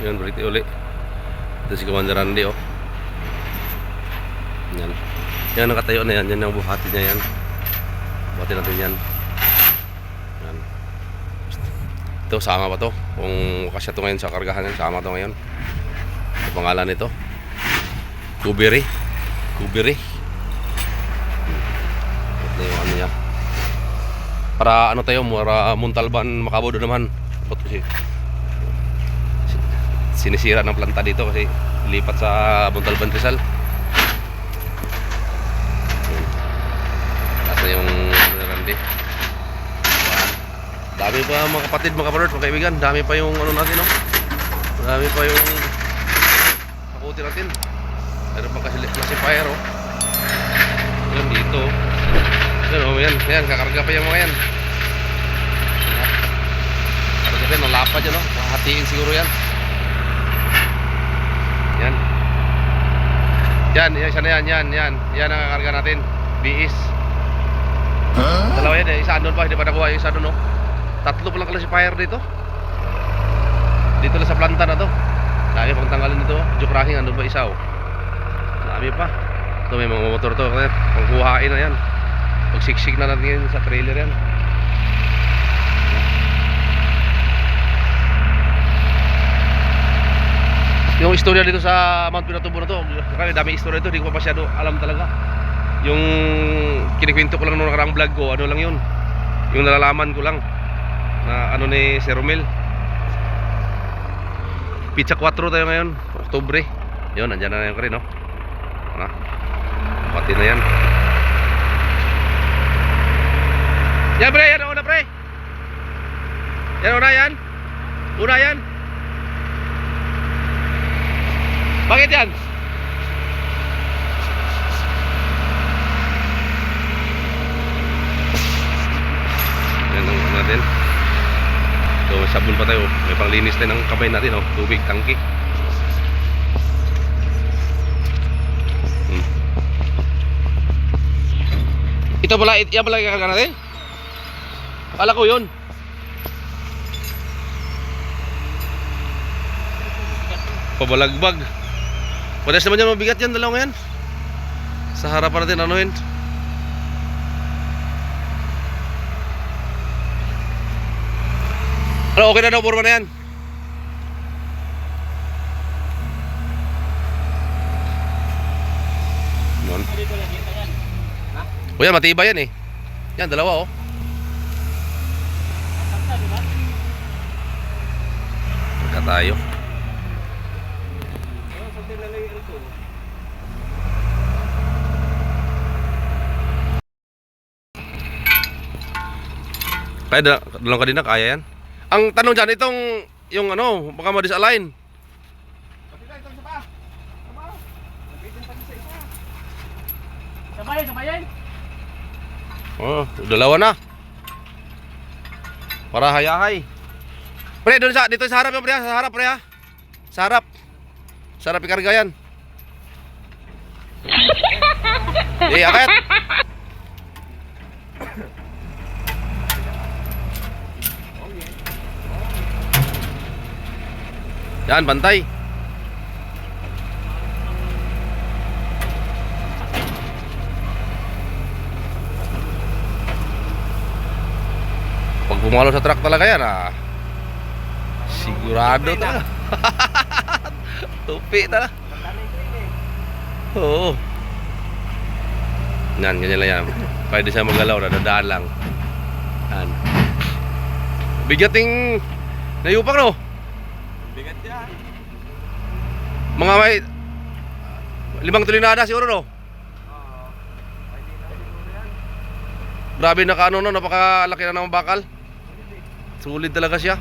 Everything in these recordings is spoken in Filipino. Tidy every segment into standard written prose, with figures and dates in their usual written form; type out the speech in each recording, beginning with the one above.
Yun, balik uli. Ito si Commander Randy, oh. Yan. Yan, nakatayo na yan. Yan ang buhati niya yan. Buhati natin yan. Yan. Ito, sama pa to. Kung kasya to ngayon sa kargahan yan, sama to ngayon. Ito pangalan nito. Kubiri. Kubiri. Ito yung ano niya. Para ano tayo, para Montalban, Macabao doon naman. Ito kasi sinisira ng planta dito kasi lipat sa Montalban, Rizal. Nasa yung Randy. Dami pa mga kapatid, mga kaparod, mga kaibigan. Dami pa yung ano natin, no? Dami pa yung kakuti natin. Meron pa kasi classifier, oh. Yan dito. Yan, oh, yan, kakarga pa yung mga yan. Karga pa yan, nalapad yan, oh. Hatiin siguro yan. Yan. Yan, isa na yan. Yan ang kakarga natin. BS. Dalawa yan, eh. Isa andun pa, hindi pa nakuha yung isa andun, no? Tatlo palang classifier dito. Dito lang sa planta na to. Dami pang tanggalin dito, oh. Jukrahing, andun pa isa, oh. Dami pa. Ito may mga motor to. Pangkuhain na yan. Pagsiksik na natin yan sa trailer yan. Yung istorya dito sa Mount Pinatubo na to, kasi dami istorya dito, hindi ko pa masyado alam talaga. Yung kinikwento ko lang nung nakarang vlog ko, ano lang yun, yung nalalaman ko lang na ano ni Sir Romel. Pizza 4 tayo ngayon, Oktubre. Yun, nandyan na yung karin, no? Ano? Pati na yan. Yan, pre, yan una, pre. Yan una, yan. Una yan. Bakit yan? Yan ang natin. So sabon pa tayo. May panglinis tayo ng kamay natin, oh. Tubig, tangki. Ito pala, yan pala kakarga natin. Akala ko yun. Pabalagbag. Padas naman yan, mabigat yan, dalawang yan. Sa harapan natin, anuhin. Ano, okay na daw, purma na yan. Nun. O yan, matibay yan eh. Yan, dalawa, oh. Pagka tayo. Kaya dalang kanina, kaya yan. Ang tanong dyan, itong yung ano, baka ma-disalign. Sabayan. Oh, dalawa na. Para hayahay. Pre, doon sa, dito sa harap yan, pre, sa harap, pre, ha. Sa harap. Sa harap ikarga yan. Akit. Yan, bantay. Pag pumalo sa truck talaga yan, ah. Sigurado talaga. Tupi talaga. Oo. Yan, ganyan lang yan. Pwede siya magalaw, nadadaan lang. Yan. Bigating nayupak, no? Bigat yan. Mga may 5 tulinada siguro, no? Grabe, naka ano, no? Napakalaki na ng bakal. Sulit talaga siya.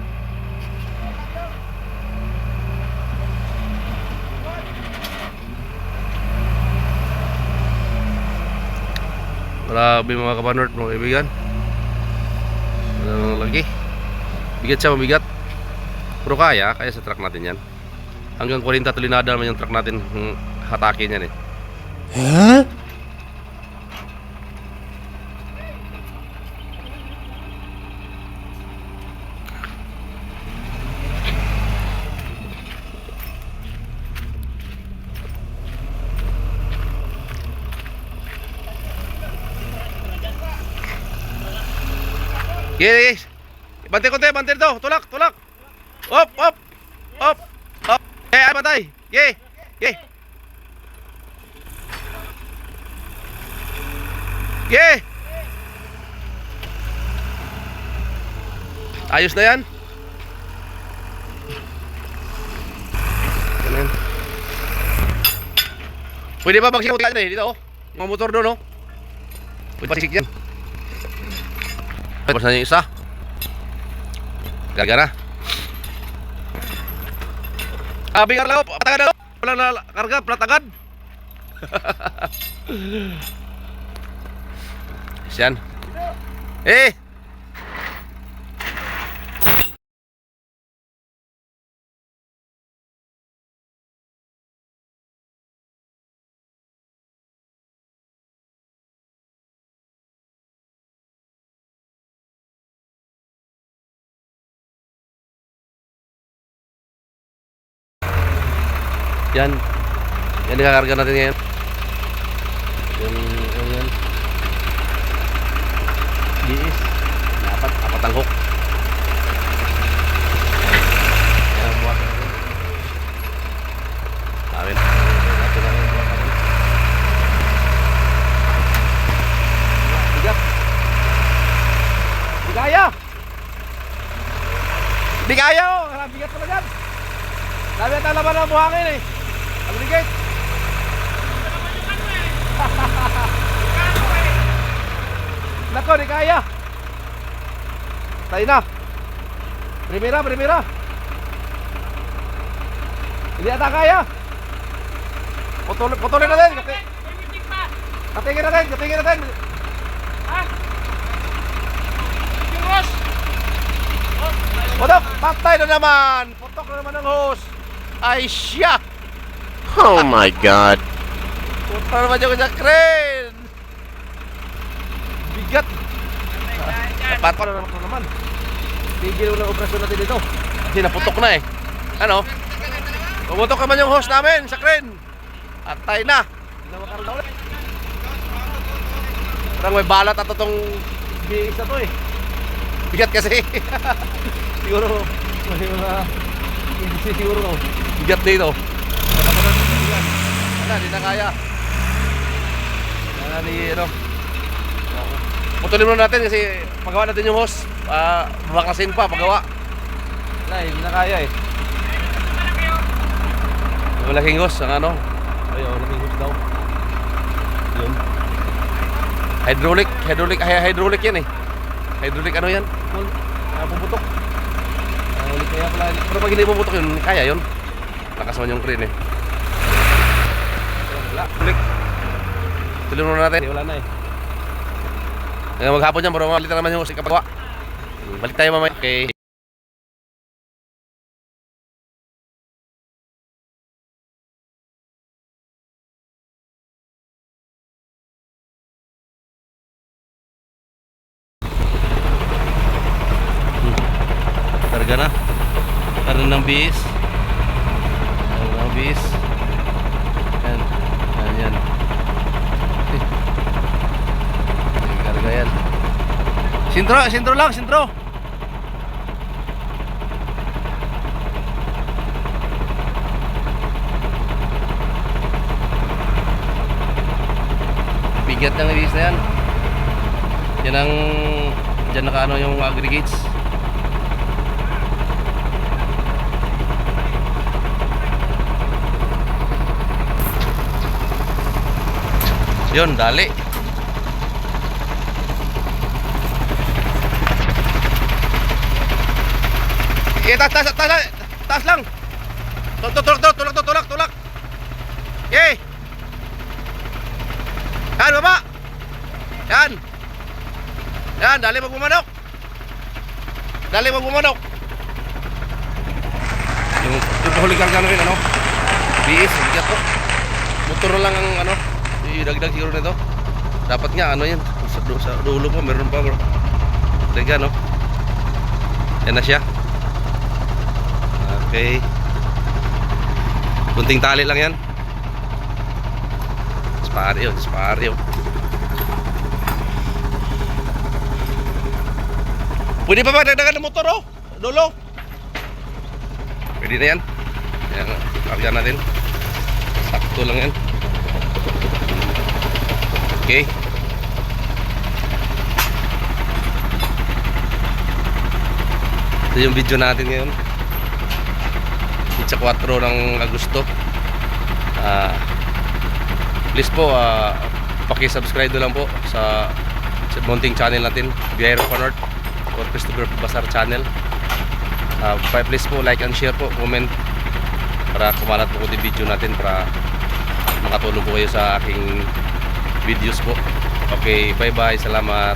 Grabe mga kapanort, mga kaibigan. Ano lagi? Bigat siya, mabigat. Pero kaya sa truck natin yan. Hanggang 40 tulinada naman yung truck natin, hatakin yan eh. Huh? Yes. Bante konti, bante dito. Tulak, tulak. Op, op. Op. Op. Ay, patay. Ye. Ye. Ye. Ayos na yan. Ganun. Pwede ba magsikot yan eh? Dito oh. Yung motor doon oh. Pwede pa sikik yan. Tapos na yung isa. Gaga na. Bingar lang oh. Patagad na oh. Walang na karga. Patagad. Yan. Eh. Yan. Yan nikakarga natin ngayon. Yan. Biis. Apat ang hook. Yan, buhat natin. Amin. Bigat. Di kaya. Di kaya oh. Bigat pala dyan. Dami at alaman ng buhangin eh. Ang bigat. Nako, di kaya. Tayo na. Primera. Hindi ata kaya. Putulin natin. Katingin natin. Ha? Yung hose. Putok, patay na naman. Putok na naman ang hose. Ay siya. Oh my God. Putok naman yung sa crane. Bigat. Dapat pa na naman. Tigil mo ng operasyon natin dito. Kasi naputok na eh. Ano? Pumutok naman yung hose namin sa crane. Atay na. Hindi na makarang na ulit. Parang may balat at itong biis na to eh. Bigat kasi. Siguro may mga hindi siguro bigat dito. Hindi na kaya. Ni ano. Putulin muna natin kasi pagawa natin yung hose. Babakasin pa pagawa. Hindi na kaya eh. Malaking hose ang ano. Ay, malaking hose daw. Yun. Hydraulic yan eh. Hydraulic ano yan? Pumutok. Kaya pala. Pero pag hindi pumutok yun, kaya yun. Nakasama yung crane eh. Wala, bulik. Tuloy muna natin. Wala na eh. Ngayon maghapon yan, bro. Malit na naman yung usik kapagawa. Balik tayo mamaya. Okay. Karga na. Karga ng bis. Karga ng bis. Yan. Karga yan. Sintro lang. Bigat ng bis na yan. Yan ang dyan nakaano yung aggregates. Yun, dali. Taas lang. Tulak. Yay. Yan, baba. Yan, dali magbumanok. Yung pahuling karga namin, ano? Biis, bigat to. Motor na lang ang ano. Idagdag siguro nito. Dapat nga ano yan sa dulo pa meron pa bro. Teka no. Yan na siya. Okay. Kunting tali lang yan. Dispario. Pwede pa ba dagdagan ng motor, oh? Dulo. Pwede na yan. Yan, karga natin. Sakto lang yan. Okay. Ito yung video natin ngayon. Pizza 4 ng Agosto. Please po, paki-subscribe na lang po sa mounting channel natin, Biyahero pa North or Christopher Basar channel. Please po, like and share po, comment para kumalat po yung video natin para makatulong po kayo sa aking videos po. Okay, bye bye, salamat.